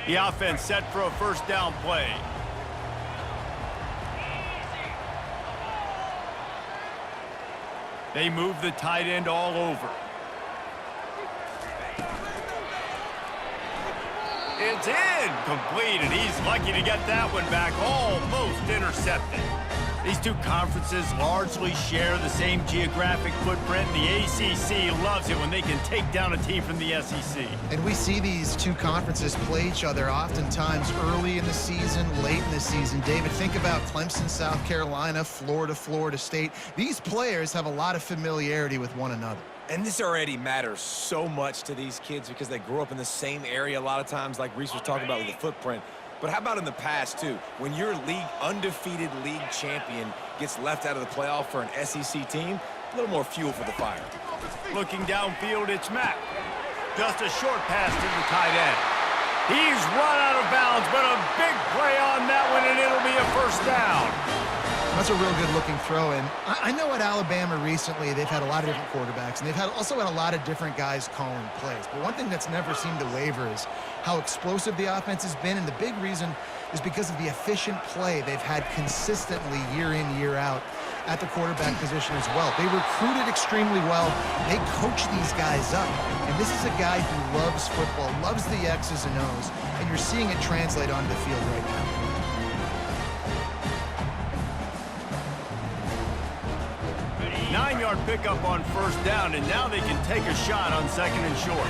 The offense set for a first down play. They move the tight end all over. It's in. Complete, and he's lucky to get that one back. Almost intercepted. These two conferences largely share the same geographic footprint. The ACC loves it when they can take down a team from the SEC. And we see these two conferences play each other oftentimes early in the season, late in the season. David, think about Clemson, South Carolina, Florida, Florida State. These players have a lot of familiarity with one another. And this already matters so much to these kids because they grew up in the same area a lot of times, like Reese was talking about with the footprint. But how about in the past, too? When your undefeated league champion gets left out of the playoff for an SEC team, a little more fuel for the fire. Looking downfield, it's Mack. Just a short pass to the tight end. He's run out of bounds, but a big play on that one, and it'll be a first down. That's a real good-looking throw, and I know at Alabama recently they've had a lot of different quarterbacks, and they've also had a lot of different guys calling plays. But one thing that's never seemed to waver is how explosive the offense has been, and the big reason is because of the efficient play they've had consistently year in, year out at the quarterback position as well. They recruited extremely well. They coach these guys up, and this is a guy who loves football, loves the X's and O's, and you're seeing it translate onto the field right now. 9-yard pickup on first down, and now they can take a shot on second and short.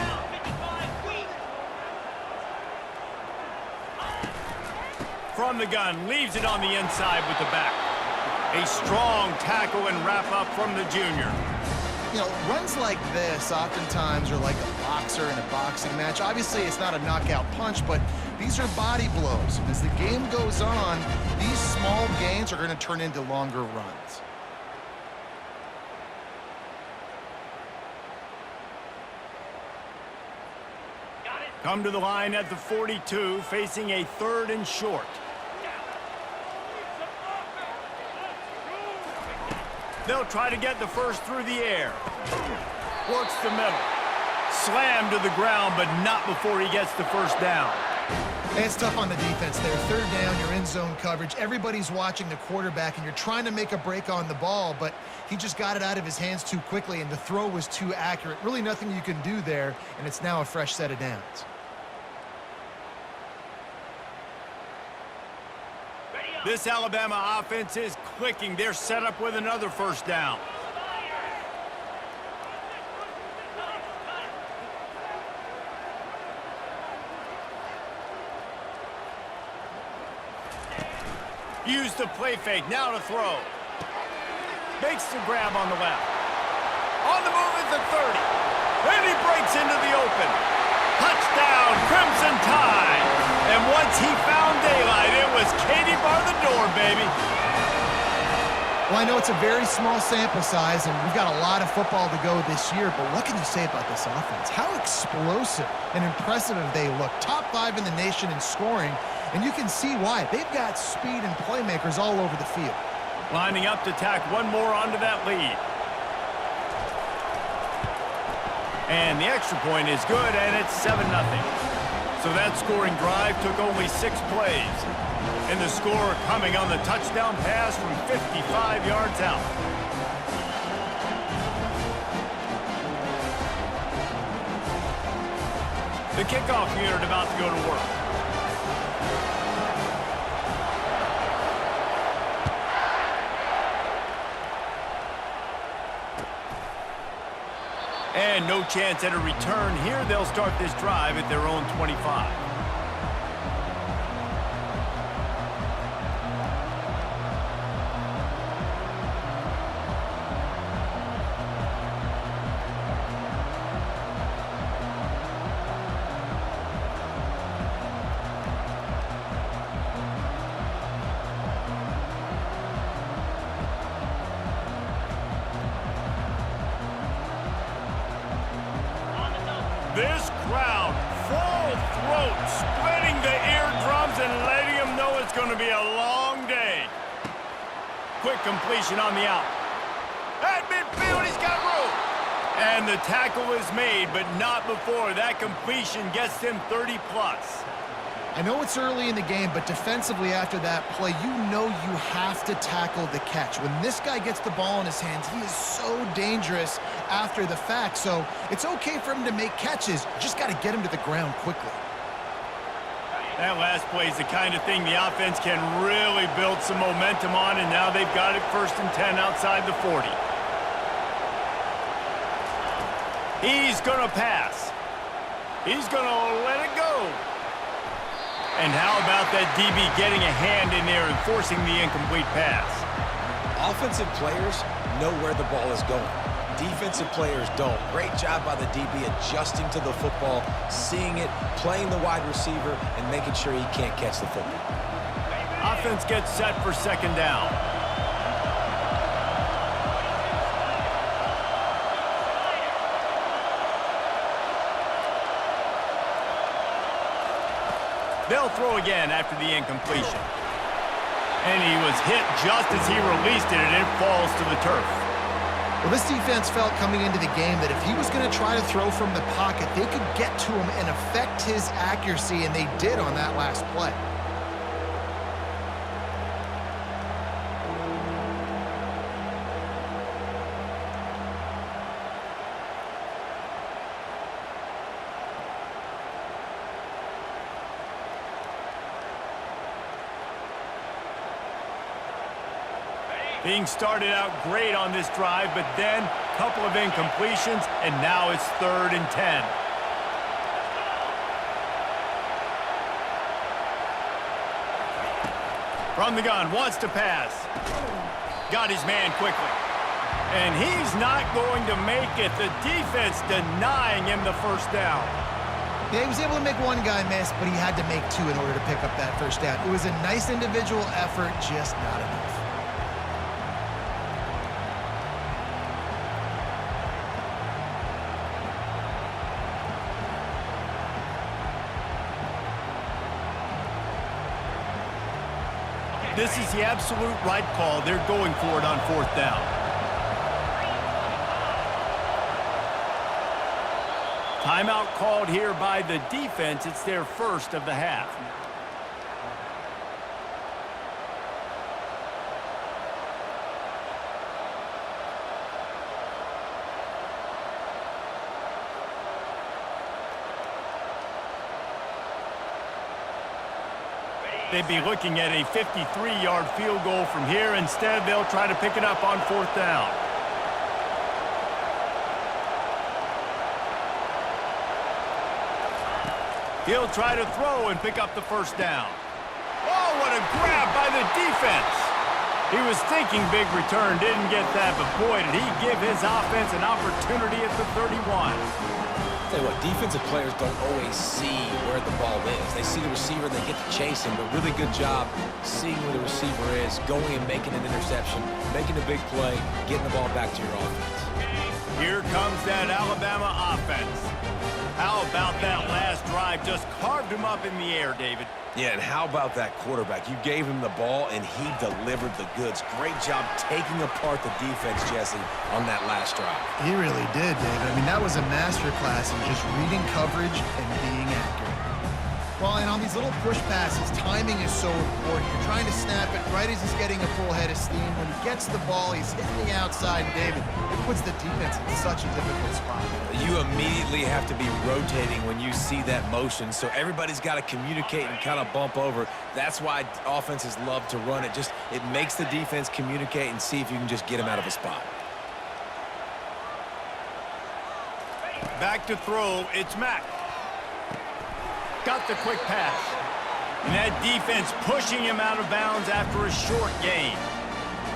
From the gun, leaves it on the inside with the back. A strong tackle and wrap up from the junior. You know, runs like this oftentimes are like a boxer in a boxing match. Obviously, it's not a knockout punch, but these are body blows. As the game goes on, these small gains are going to turn into longer runs. Come to the line at the 42, facing a third and short. They'll try to get the first through the air. Works the middle. Slammed to the ground, but not before he gets the first down. It's tough on the defense there. Third down, you're in zone coverage. Everybody's watching the quarterback, and you're trying to make a break on the ball, but he just got it out of his hands too quickly, and the throw was too accurate. Really nothing you can do there, and it's now a fresh set of downs. This Alabama offense is clicking. They're set up with another first down. Use the play fake. Now to throw. Makes the grab on the left. On the move at the 30. And he breaks into the open. Touchdown, Crimson Tide. And once he found daylight, it was Katie bar the door, baby. Well, I know it's a very small sample size, and we've got a lot of football to go this year, but what can you say about this offense? How explosive and impressive they look. Top 5 in the nation in scoring, and you can see why. They've got speed and playmakers all over the field. Lining up to tack one more onto that lead. And the extra point is good, and it's 7-0. So that scoring drive took only 6 plays. And the score coming on the touchdown pass from 55 yards out. The kickoff unit about to go to work. And no chance at a return here. They'll start this drive at their own 25. This crowd, full throat, splitting the eardrums and letting them know it's going to be a long day. Quick completion on the out. At midfield, he's got room. And the tackle is made, but not before that completion gets them 30+. I know it's early in the game, but defensively after that play, you know you have to tackle the catch. When this guy gets the ball in his hands, he is so dangerous after the fact. So it's okay for him to make catches. You just got to get him to the ground quickly. That last play is the kind of thing the offense can really build some momentum on, and now they've got it 1st and 10 outside the 40. He's going to pass. He's going to let it go. And how about that DB getting a hand in there and forcing the incomplete pass? Offensive players know where the ball is going. Defensive players don't. Great job by the DB adjusting to the football, seeing it, playing the wide receiver, and making sure he can't catch the football. Offense gets set for 2nd down. They'll throw again after the incompletion. And he was hit just as he released it, and it falls to the turf. Well, this defense felt coming into the game that if he was going to try to throw from the pocket, they could get to him and affect his accuracy, and they did on that last play. Being started out great on this drive, but then a couple of incompletions, and now it's 3rd and 10. From the gun, wants to pass. Got his man quickly. And he's not going to make it. The defense denying him the 1st down. Yeah, he was able to make one guy miss, but he had to make 2 in order to pick up that 1st down. It was a nice individual effort, just not enough. This is the absolute right call. They're going for it on 4th down. Timeout called here by the defense. It's their 1st of the half. They'd be looking at a 53-yard field goal from here. Instead, they'll try to pick it up on 4th down. He'll try to throw and pick up the 1st down. Oh, what a grab by the defense. He was thinking big return, didn't get that, but boy, did he give his offense an opportunity at the 31. Tell you what, defensive players don't always see where the ball is. They see the receiver, they get to chase him, but really good job seeing where the receiver is, going and making an interception, making a big play, getting the ball back to your offense. Here comes that Alabama offense. How about that last drive? Just carved him up in the air, David. Yeah, and how about that quarterback? You gave him the ball, and he delivered the goods. Great job taking apart the defense, Jesse, on that last drive. He really did, David. I mean, that was a masterclass in just reading coverage and being accurate. Well, and on these little push passes, timing is so important. You're trying to snap it right as he's getting a full head of steam. When he gets the ball, he's hitting the outside, and David, it puts the defense in such a difficult spot. You immediately have to be rotating when you see that motion, so everybody's got to communicate and kind of bump over. That's why offenses love to run it. It makes the defense communicate and see if you can just get him out of a spot. Back to throw, it's Mack. Got the quick pass. And that defense pushing him out of bounds after a short gain.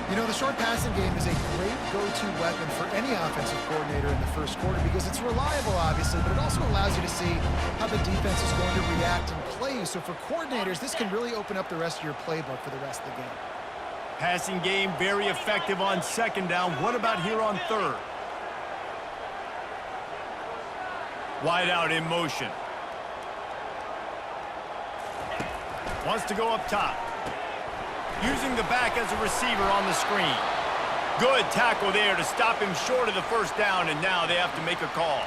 You know, the short passing game is a great go-to weapon for any offensive coordinator in the first quarter because it's reliable, obviously, but it also allows you to see how the defense is going to react and play you. So for coordinators, this can really open up the rest of your playbook for the rest of the game. Passing game very effective on 2nd down. What about here on 3rd? Wide out in motion. Wants to go up top. Using the back as a receiver on the screen. Good tackle there to stop him short of the 1st down, and now they have to make a call.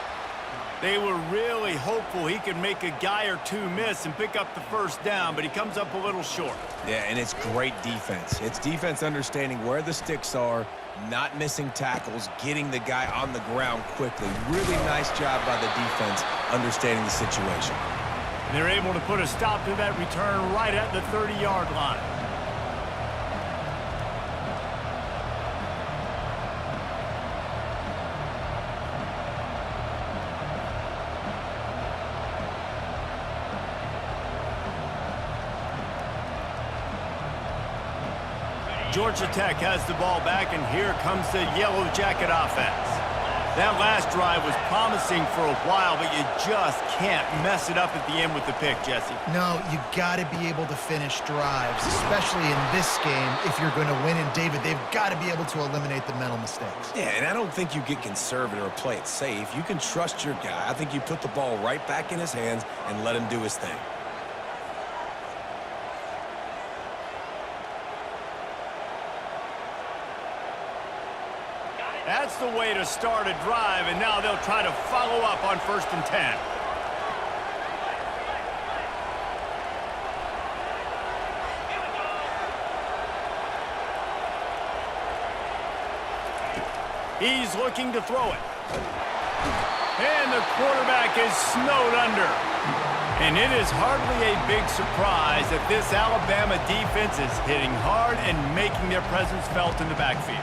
They were really hopeful he could make a guy or two miss and pick up the first down, but he comes up a little short. Yeah, and it's great defense. It's defense understanding where the sticks are, not missing tackles, getting the guy on the ground quickly. Really nice job by the defense understanding the situation. They're able to put a stop to that return right at the 30-yard line. Georgia Tech has the ball back, and here comes the Yellow Jacket offense. That last drive was promising for a while, but you just can't mess it up at the end with the pick, Jesse. No, you got to be able to finish drives, especially in this game if you're going to win. And, David, they've got to be able to eliminate the mental mistakes. Yeah, and I don't think you get conservative or play it safe. You can trust your guy. I think you put the ball right back in his hands and let him do his thing. That's the way to start a drive, and now they'll try to follow up on 1st and 10. He's looking to throw it. And the quarterback is snowed under. And it is hardly a big surprise that this Alabama defense is hitting hard and making their presence felt in the backfield.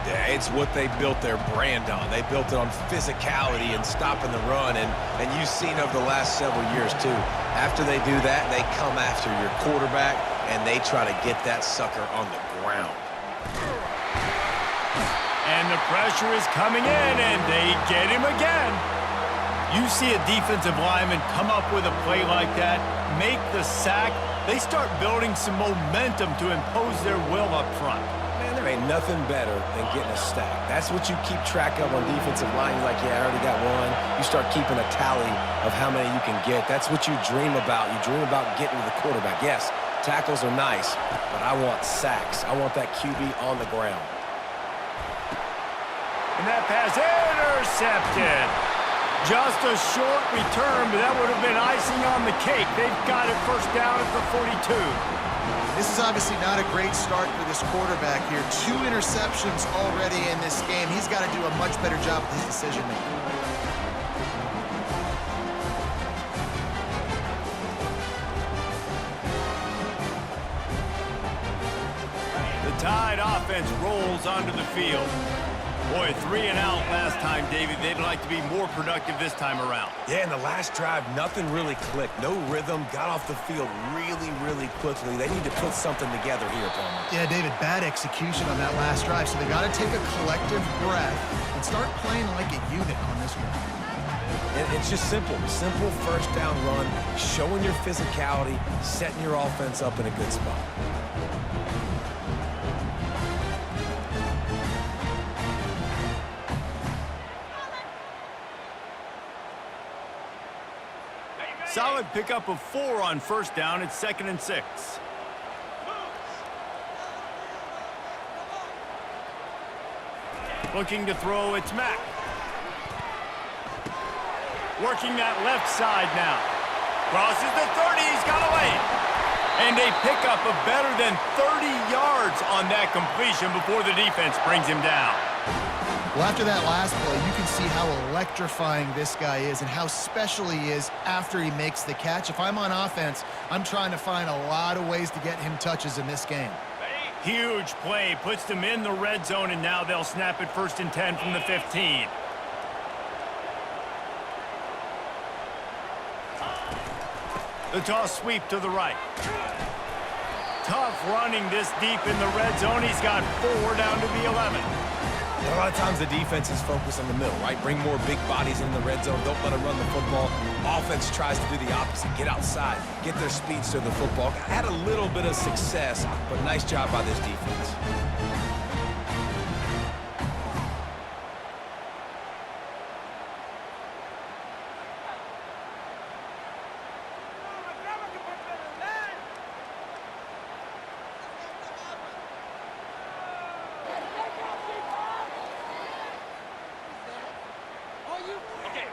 Yeah, it's what they built their brand on. They built it on physicality and stopping the run, and you've seen over the last several years, too. After they do that, they come after your quarterback, and they try to get that sucker on the ground. And the pressure is coming in, and they get him again. You see a defensive lineman come up with a play like that, make the sack, they start building some momentum to impose their will up front. Man, there ain't nothing better than getting a stack. That's what you keep track of on defensive line. You're like, yeah, I already got one. You start keeping a tally of how many you can get. That's what you dream about. You dream about getting to the quarterback. Yes, tackles are nice, but I want sacks. I want that QB on the ground. And that pass intercepted. Just a short return, but that would have been icing on the cake. They've got it 1st down at the 42. This is obviously not a great start for this quarterback here. 2 interceptions already in this game. He's got to do a much better job with his decision-making. The Tide offense rolls onto the field. Boy, 3 and out last time, David. They'd like to be more productive this time around. Yeah, in the last drive, nothing really clicked. No rhythm, got off the field really quickly. They need to put something together here, Palmer. Yeah, David, bad execution on that last drive, so they got to take a collective breath and start playing like a unit on this one. And it's just simple 1st down run, showing your physicality, setting your offense up in a good spot. Solid pickup of 4 on 1st down. It's 2nd and 6. Looking to throw, it's Mack. Working that left side now. Crosses the 30, he's got a lane. And a pickup of better than 30 yards on that completion before the defense brings him down. Well, after that last play, you can see how electrifying this guy is and how special he is after he makes the catch. If I'm on offense, I'm trying to find a lot of ways to get him touches in this game. Huge play, puts them in the red zone, and now they'll snap it 1st and 10 from the 15. The toss sweep to the right. Tough running this deep in the red zone. He's got 4 down to the 11. A lot of times the defense is focused on the middle, right? Bring more big bodies in the red zone. Don't let them run the football. Offense tries to do the opposite. Get outside. Get their speeds to the football. Had a little bit of success, but nice job by this defense.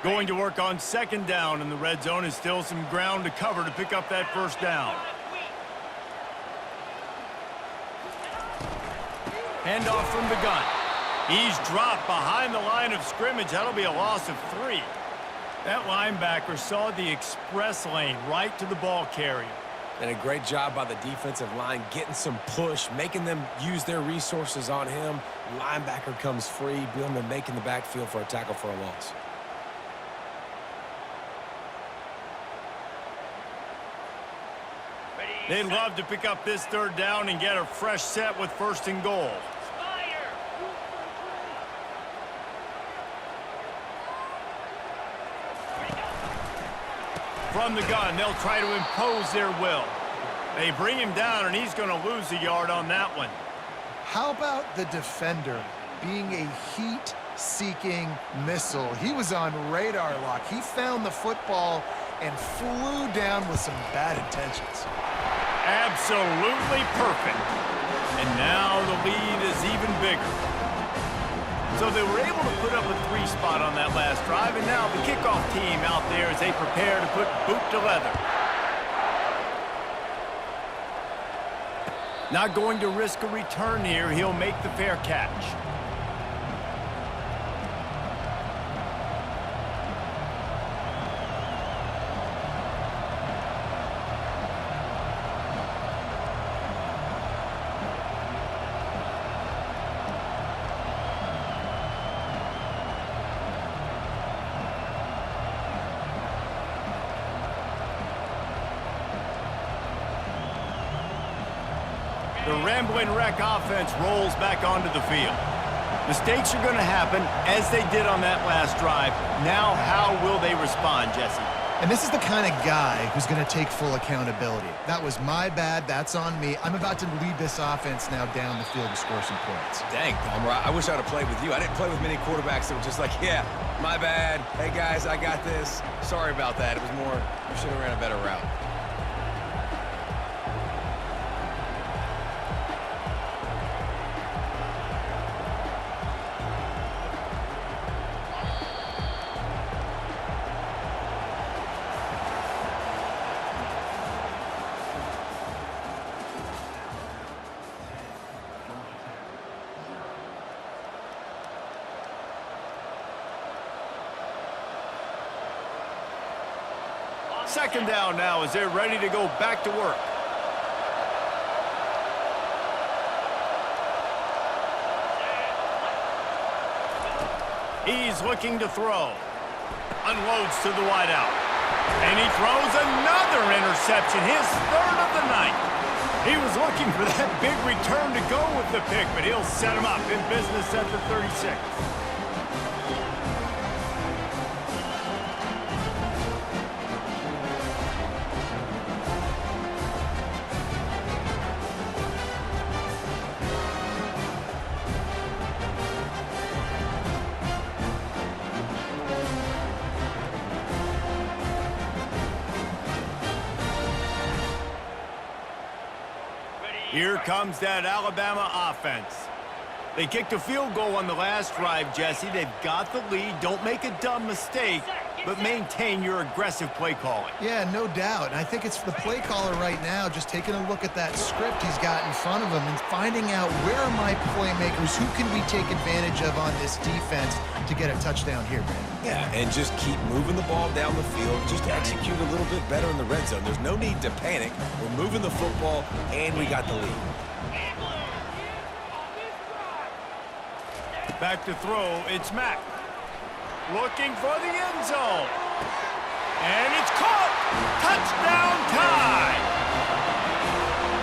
Going to work on second down in the red zone is still some ground to cover to pick up that first down. Handoff from the gun. He's dropped behind the line of scrimmage. That'll be a loss of 3. That linebacker saw the express lane right to the ball carrier. And a great job by the defensive line getting some push, making them use their resources on him. Linebacker comes free, Billman making the backfield for a tackle for a loss. They'd love to pick up this third down and get a fresh set with first and goal. From the gun, they'll try to impose their will. They bring him down, and he's going to lose a yard on that one. How about the defender being a heat-seeking missile? He was on radar lock. He found the football and flew down with some bad intentions. Absolutely perfect. And now the lead is even bigger. So they were able to put up a 3 spot on that last drive, and now the kickoff team out there as they prepare to put boot to leather. Not going to risk a return here. He'll make the fair catch. The Ramblin' Wreck offense rolls back onto the field. Mistakes are going to happen, as they did on that last drive. Now, how will they respond, Jesse? And this is the kind of guy who's going to take full accountability. That was my bad. That's on me. I'm about to lead this offense now down the field and score some points. Dang, Palmer, I wish I would have played with you. I didn't play with many quarterbacks that were just like, yeah, my bad. Hey, guys, I got this. Sorry about that. It was more, you should have ran a better route. Second down now as they're ready to go back to work. He's looking to throw. Unloads to the wideout. And he throws another interception, his 3rd of the night. He was looking for that big return to go with the pick, but he'll set him up in business at the 36. Here comes that Alabama offense. They kicked a field goal on the last drive, Jesse. They've got the lead. Don't make a dumb mistake, but maintain your aggressive play calling. Yeah, no doubt. And I think it's the play caller right now just taking a look at that script he's got in front of him and finding out where are my playmakers, who can we take advantage of on this defense to get a touchdown here, man. Yeah, and just keep moving the ball down the field. Just execute a little bit better in the red zone. There's no need to panic. We're moving the football, and we got the lead. Back to throw, it's Mack. Looking for the end zone. And it's caught! Touchdown time!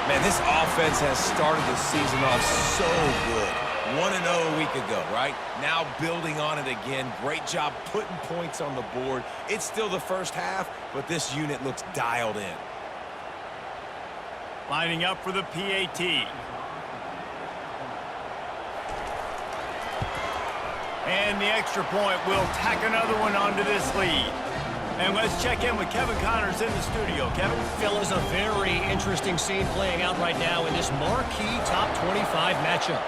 Man, this offense has started the season off so good. 1-0 a week ago, right? Now building on it again. Great job putting points on the board. It's still the first half, but this unit looks dialed in. Lining up for the PAT. And the extra point will tack another one onto this lead. And let's check in with Kevin Connors in the studio. Kevin? Fellas, a very interesting scene playing out right now in this marquee top 25 matchup.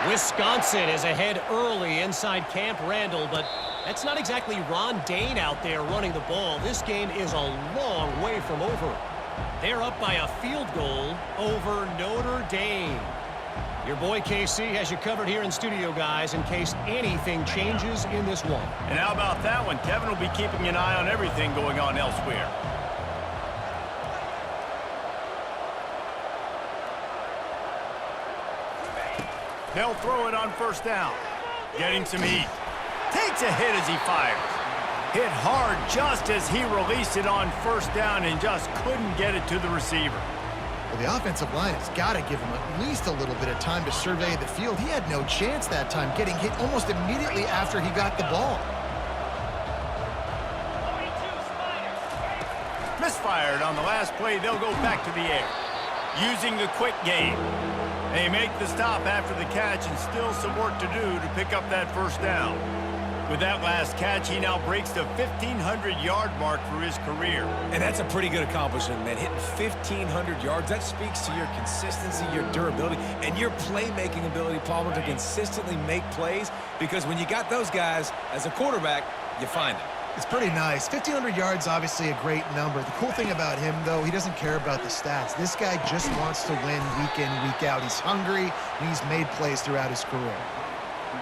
Wisconsin is ahead early inside Camp Randall, but That's not exactly Ron Dane out there running the ball. This game is a long way from over. They're up by a field goal over Notre Dame. Your boy KC has you covered here in studio, guys, in case anything changes in this one. And how about that one? Kevin will be keeping an eye on everything going on elsewhere. They'll throw it on first down. Getting some heat. Takes a hit as he fires. Hit hard just as he released it on first down and just couldn't get it to the receiver. Well, the offensive line has got to give him at least a little bit of time to survey the field. He had no chance that time, getting hit almost immediately after he got the ball. Misfired on the last play. They'll go back to the air. Using the quick game. They make the stop after the catch and still some work to do to pick up that first down. With that last catch, he now breaks the 1,500-yard mark for his career. And that's a pretty good accomplishment, man. Hitting 1,500 yards, that speaks to your consistency, your durability, and your playmaking ability, Palmer, to consistently make plays. Because when you got those guys as a quarterback, you find them. It's pretty nice. 1,500 yards, obviously a great number. The cool thing about him, though, he doesn't care about the stats. This guy just wants to win week in, week out. He's hungry, and he's made plays throughout his career.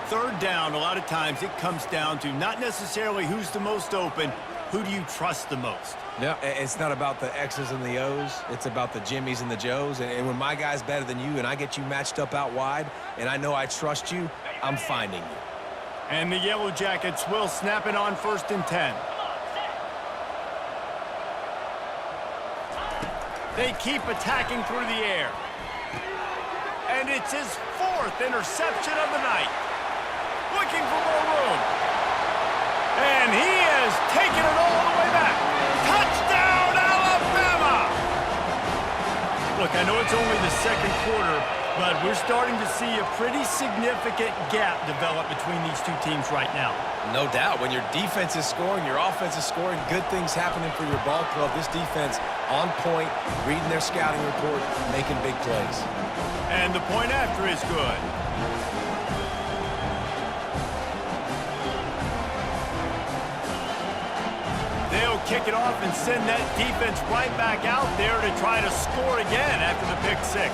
Third down, a lot of times it comes down to not necessarily who's the most open, who do you trust the most? Yeah, it's not about the X's and the O's. It's about the Jimmies and the Joes. And when my guy's better than you and I get you matched up out wide and I know I trust you, I'm finding you. And the Yellow Jackets will snap it on 1st and 10. They keep attacking through the air. And it's his 4th interception of the night. Looking for more room. And he has taken it all the way back. Touchdown, Alabama! Look, I know it's only the second quarter, but we're starting to see a pretty significant gap develop between these two teams right now. No doubt. When your defense is scoring, your offense is scoring, good things happening for your ball club. This defense on point, reading their scouting report, making big plays. And the point after is good. They'll kick it off and send that defense right back out there to try to score again after the pick six.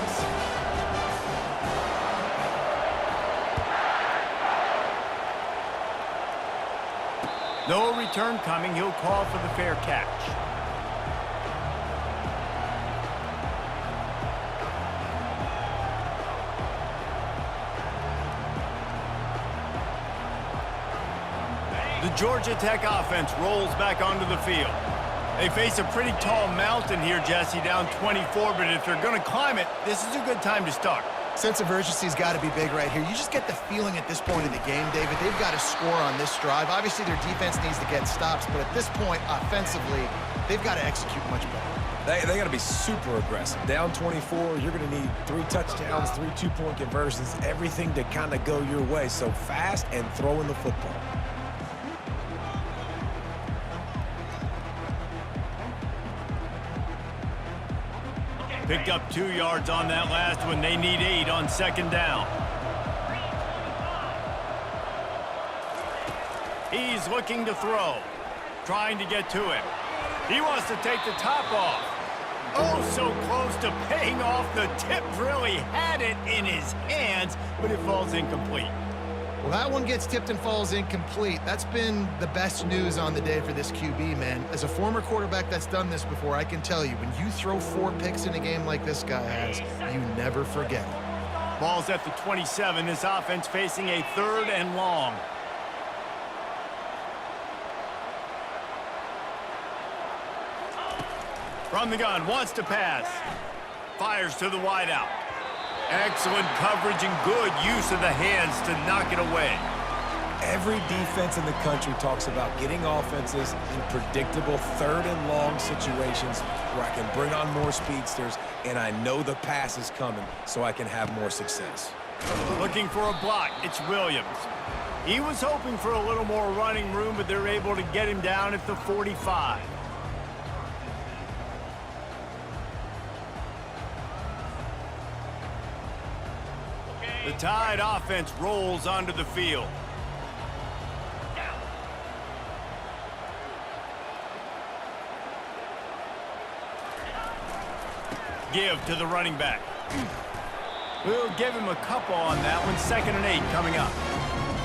No return coming. He'll call for the fair catch. The Georgia Tech offense rolls back onto the field. They face a pretty tall mountain here, Jesse, down 24, but if they're going to climb it, this is a good time to start. Sense of urgency's got to be big right here. You just get the feeling at this point of the game, David, they've got to score on this drive. Obviously, their defense needs to get stops, but at this point, offensively, they've got to execute much better. They got to be super aggressive. Down 24, you're going to need 3 touchdowns, 3 two-point conversions, everything to kind of go your way. So fast and throwing the football. Picked up 2 yards on that last one. They need 8 on second down. He's looking to throw. Trying to get to him. He wants to take the top off. Oh, so close to paying off. The tip really had it in his hands, but it falls incomplete. Well, that one gets tipped and falls incomplete. That's been the best news on the day for this QB, man. As a former quarterback that's done this before, I can tell you, when you throw 4 picks in a game like this guy has, you never forget it. Ball's at the 27. This offense facing a 3rd and long. From the gun, wants to pass. Fires to the wideout. Excellent coverage and good use of the hands to knock it away. Every defense in the country talks about getting offenses in predictable 3rd and long situations where I can bring on more speedsters and I know the pass is coming so I can have more success. Looking for a block, it's Williams. He was hoping for a little more running room, but they're able to get him down at the 45. The Tide offense rolls onto the field. give to the running back. We'll give him a couple on that one. 2nd and 8 coming up.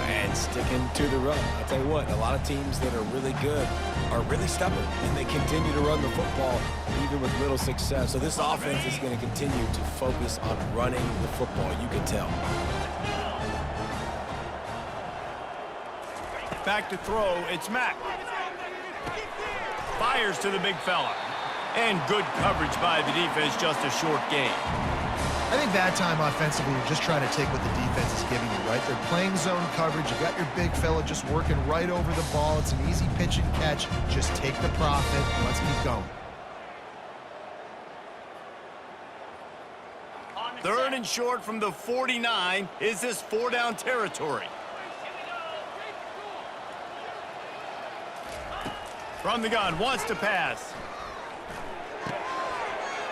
And sticking to the run. I'll tell you what, a lot of teams that are really good are really stubborn, and they continue to run the football even with little success. So this offense is going to continue to focus on running the football. You can tell. Back to throw, it's Mack. Fires to the big fella. And good coverage by the defense, just a short gain. I think that time offensively, you're just trying to take what the defense is giving you, right? They're playing zone coverage. You got your big fella just working right over the ball. It's an easy pitch and catch. Just take the profit. Let's keep going. 3rd and short from the 49. Is this 4-down territory? From the gun, wants to pass.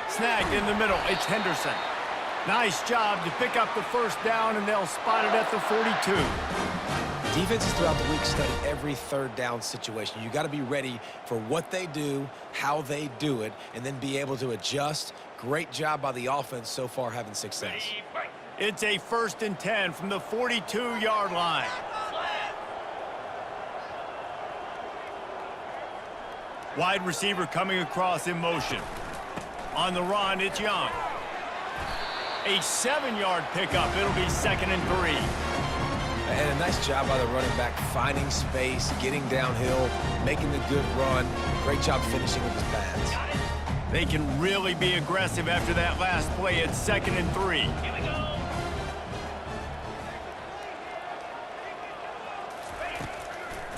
Snagged in the middle, it's Henderson. Nice job to pick up the 1st down, and they'll spot it at the 42. Defenses throughout the week study every 3rd down situation. You got to be ready for what they do, how they do it, and then be able to adjust. Great job by the offense so far having success. It's a 1st and 10 from the 42-yard line. Wide receiver coming across in motion. On the run, it's Young. A 7-yard pickup. It'll be 2nd and 3. And a nice job by the running back, finding space, getting downhill, making the good run. Great job finishing with his pads. They can really be aggressive after that last play. It's 2nd and 3. Here we go.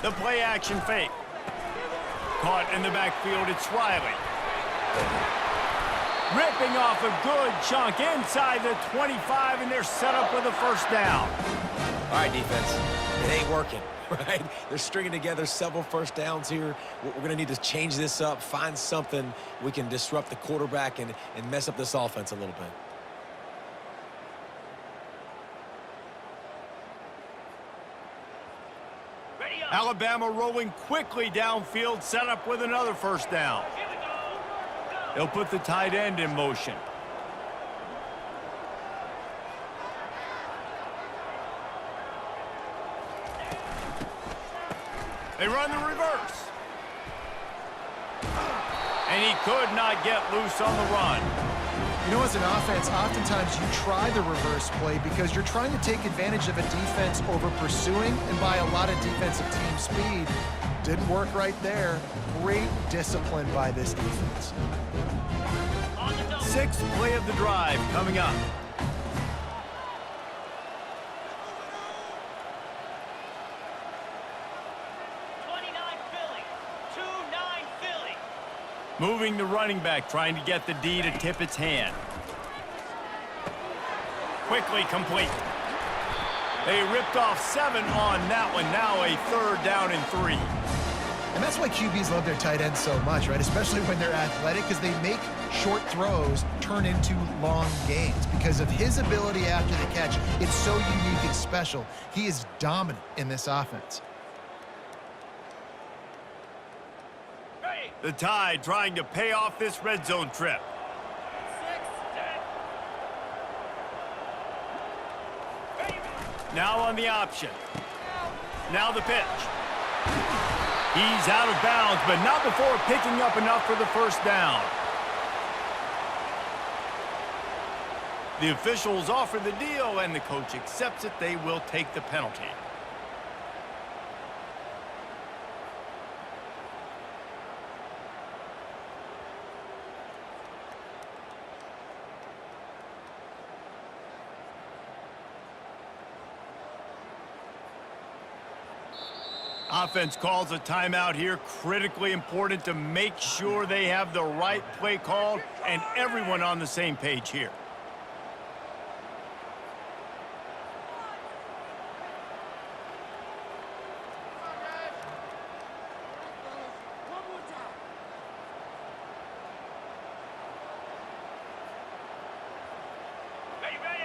The play action fake. Caught in the backfield, it's Riley. Ripping off a good chunk inside the 25, and they're set up with a 1st down. All right, defense, it ain't working, right? They're stringing together several 1st downs here. We're going to need to change this up, find something we can disrupt the quarterback and mess up this offense a little bit. Alabama rolling quickly downfield, set up with another 1st down. They'll put the tight end in motion. They run the reverse. And he could not get loose on the run. You know, as an offense, oftentimes you try the reverse play because you're trying to take advantage of a defense over pursuing and by a lot of defensive team speed. Didn't work right there. Great discipline by this defense. 6th play of the drive coming up. Moving the running back, trying to get the D to tip its hand. Quickly complete. They ripped off 7 on that one. Now a 3rd down and 3. And that's why QBs love their tight ends so much, right? Especially when they're athletic, because they make short throws turn into long gains. Because of his ability after the catch, it's so unique and special. He is dominant in this offense. The Tide trying to pay off this red zone trip. Now on the option. Now the pitch. He's out of bounds, but not before picking up enough for the 1st down. The officials offer the deal, and the coach accepts it. They will take the penalty. Offense calls a timeout here. Critically important to make sure they have the right play called and everyone on the same page here.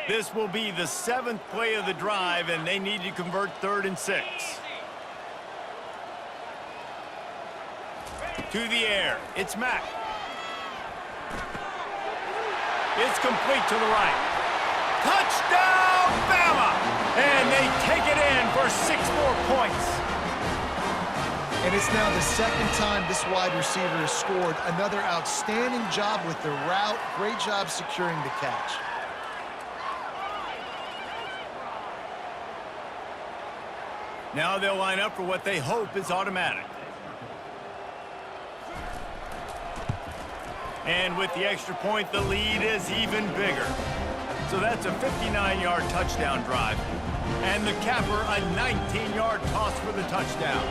This will be the 7th play of the drive, and they need to convert 3rd and 6. To the air, it's Mack. It's complete to the right. Touchdown, Bama! And they take it in for 6 more points. And it's now the second time this wide receiver has scored. Another outstanding job with the route. Great job securing the catch. Now they'll line up for what they hope is automatic. And with the extra point, the lead is even bigger. So that's a 59-yard touchdown drive. And the capper, a 19-yard toss for the touchdown.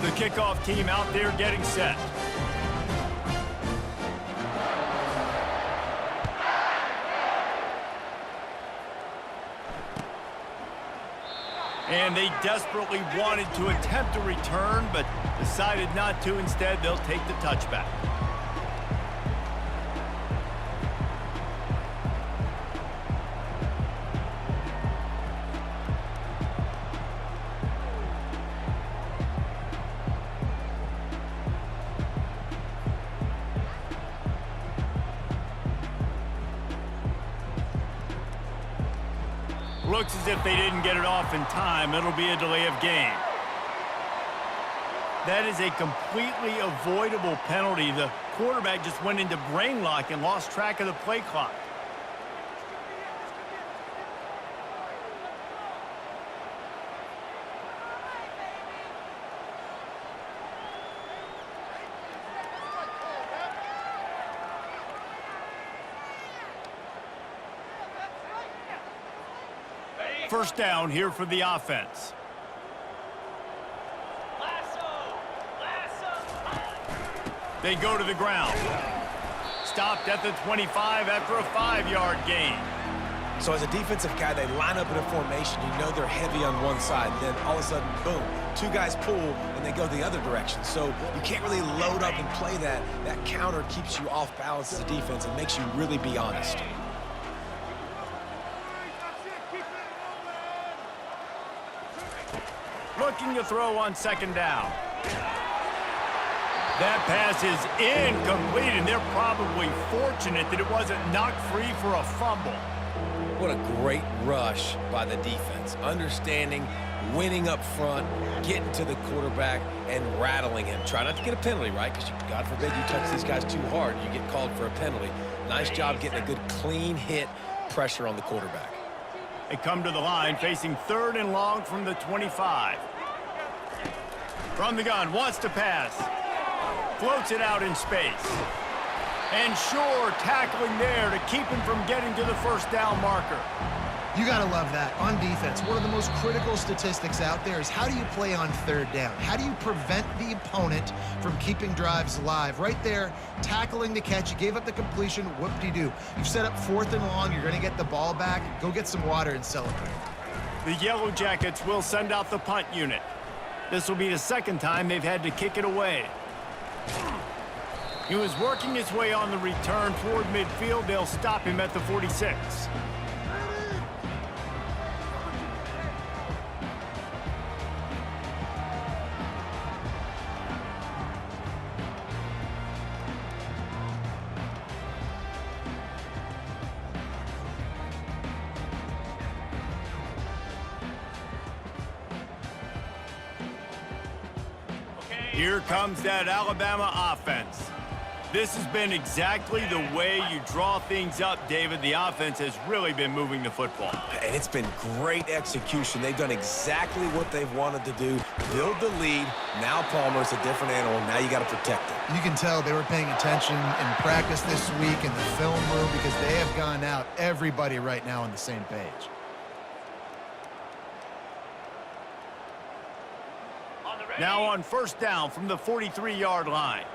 The kickoff team out there getting set. And they desperately wanted to attempt a return, but decided not to. Instead, they'll take the touchback. Looks as if they didn't get it off in time. It'll be a delay of game. That is a completely avoidable penalty. The quarterback just went into brain lock and lost track of the play clock. First down here for the offense. They go to the ground. Stopped at the 25 after a 5-yard gain. So as a defensive guy, they line up in a formation. You know they're heavy on one side. Then all of a sudden, boom, 2 guys pull, and they go the other direction. So you can't really load up and play that. That counter keeps you off balance as a defense and makes you really be honest. Looking to throw on second down. That pass is incomplete, and they're probably fortunate that it wasn't knocked free for a fumble. What a great rush by the defense. Understanding, winning up front, getting to the quarterback, and rattling him. Try not to get a penalty, right? Because God forbid you touch these guys too hard, you get called for a penalty. Nice job getting a good clean hit, pressure on the quarterback. They come to the line, facing 3rd and long from the 25. From the gun, wants to pass. Floats it out in space. And Shore tackling there to keep him from getting to the first down marker. You got to love that. On defense, one of the most critical statistics out there is how do you play on 3rd down? How do you prevent the opponent from keeping drives alive? Right there, tackling the catch. You gave up the completion. Whoop-de-doo. You've set up 4th and long. You're going to get the ball back. Go get some water and celebrate. The Yellow Jackets will send out the punt unit. This will be the second time they've had to kick it away. He was working his way on the return toward midfield. They'll stop him at the 46. Here comes that Alabama offense. This has been exactly the way you draw things up, David. The offense has really been moving the football. And it's been great execution. They've done exactly what they've wanted to do. Build the lead. Now Palmer's a different animal. Now you got to protect it. You can tell they were paying attention in practice this week in the film room because they have gone out, everybody right now on the same page. Now on first down from the 43-yard line.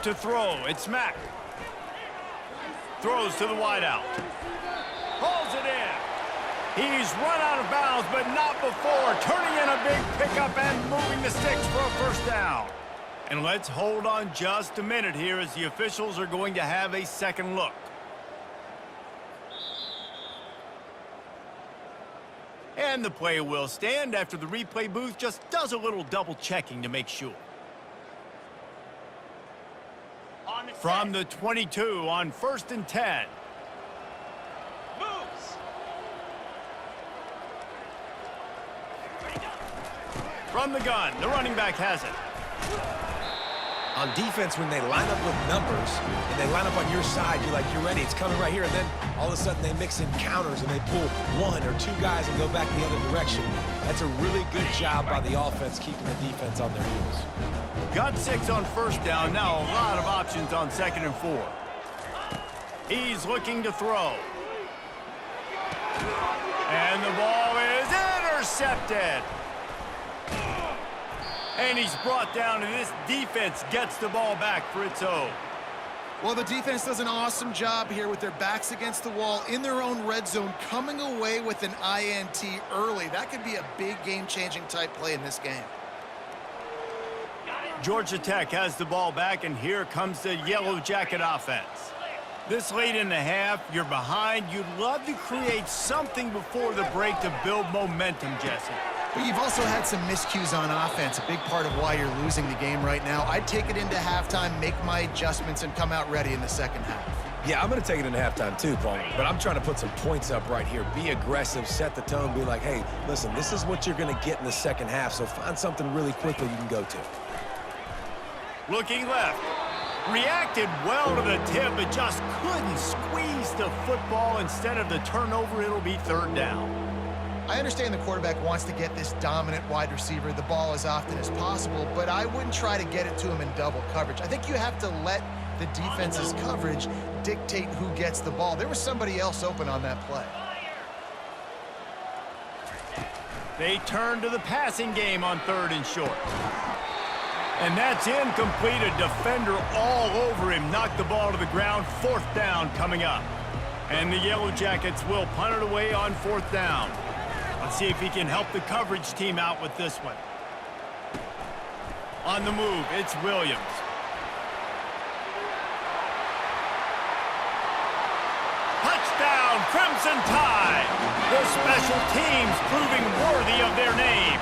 To throw, it's Mack. Throws to the wideout. Hauls it in. He's run out of bounds, but not before. Turning in a big pickup and moving the sticks for a first down. And let's hold on just a minute here as the officials are going to have a second look. And the play will stand after the replay booth just does a little double checking to make sure. From the 22 on 1st and 10. From the gun, the running back has it. On defense, when they line up with numbers and they line up on your side, you're like, you're ready, it's coming right here. And then all of a sudden they mix in counters and they pull one or two guys and go back the other direction. That's a really good job by the offense keeping the defense on their heels. Got 6 on 1st down. Now a lot of options on 2nd and 4. He's looking to throw. And the ball is intercepted. And he's brought down, and this defense gets the ball back for its own. Well, the defense does an awesome job here with their backs against the wall in their own red zone, coming away with an INT early. That could be a big game-changing type play in this game. Georgia Tech has the ball back, and here comes the Yellow Jacket offense. This late in the half, you're behind. You'd love to create something before the break to build momentum, Jesse. But you've also had some miscues on offense, a big part of why you're losing the game right now. I'd take it into halftime, make my adjustments, and come out ready in the second half. Yeah, I'm going to take it into halftime too, Paul. But I'm trying to put some points up right here. Be aggressive, set the tone, be like, hey, listen, this is what you're going to get in the second half, so find something really quickly you can go to. Looking left. Reacted well to the tip, but just couldn't squeeze the football. Instead of the turnover, it'll be 3rd down. I understand the quarterback wants to get this dominant wide receiver the ball as often as possible, but I wouldn't try to get it to him in double coverage. I think you have to let the defense's coverage dictate who gets the ball. There was somebody else open on that play. They turn to the passing game on 3rd and short. And that's incomplete. A defender all over him. Knocked the ball to the ground. 4th down coming up. And the Yellow Jackets will punt it away on 4th down. Let's see if he can help the coverage team out with this one. On the move, it's Williams. Touchdown, Crimson Tide! The special teams proving worthy of their name.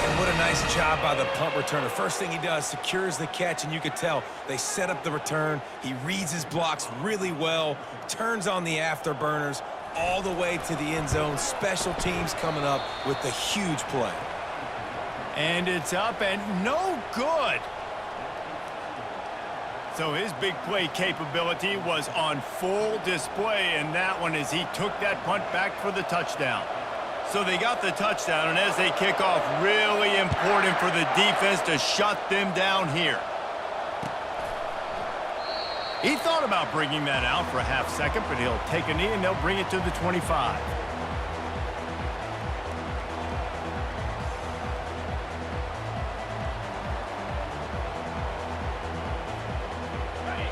And what a nice job by the punt returner. First thing he does, secures the catch, and you could tell they set up the return. He reads his blocks really well, turns on the afterburners, all the way to the end zone. Special teams coming up with the huge play. And it's up and no good. So his big play capability was on full display in that one as he took that punt back for the touchdown. So they got the touchdown, and as they kick off, really important for the defense to shut them down here. He thought about bringing that out for a half second, but he'll take a knee and they'll bring it to the 25.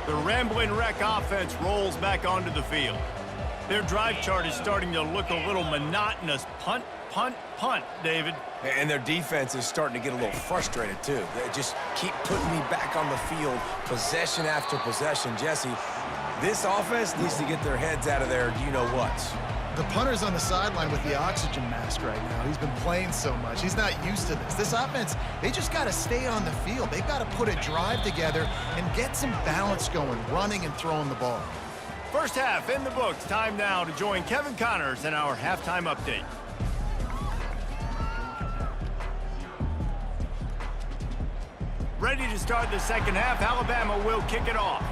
The Ramblin' Wreck offense rolls back onto the field. Their drive chart is starting to look a little monotonous. Punt, punt, punt, David. And their defense is starting to get a little frustrated, too. They just keep putting me back on the field, possession after possession. Jesse, this offense needs to get their heads out of there, you-know-whats. The punter's on the sideline with the oxygen mask right now. He's been playing so much. He's not used to this. This offense, they just got to stay on the field. They've got to put a drive together and get some balance going, running and throwing the ball. First half in the books. Time now to join Kevin Connors in our halftime update. Ready to start the second half. Alabama will kick it off.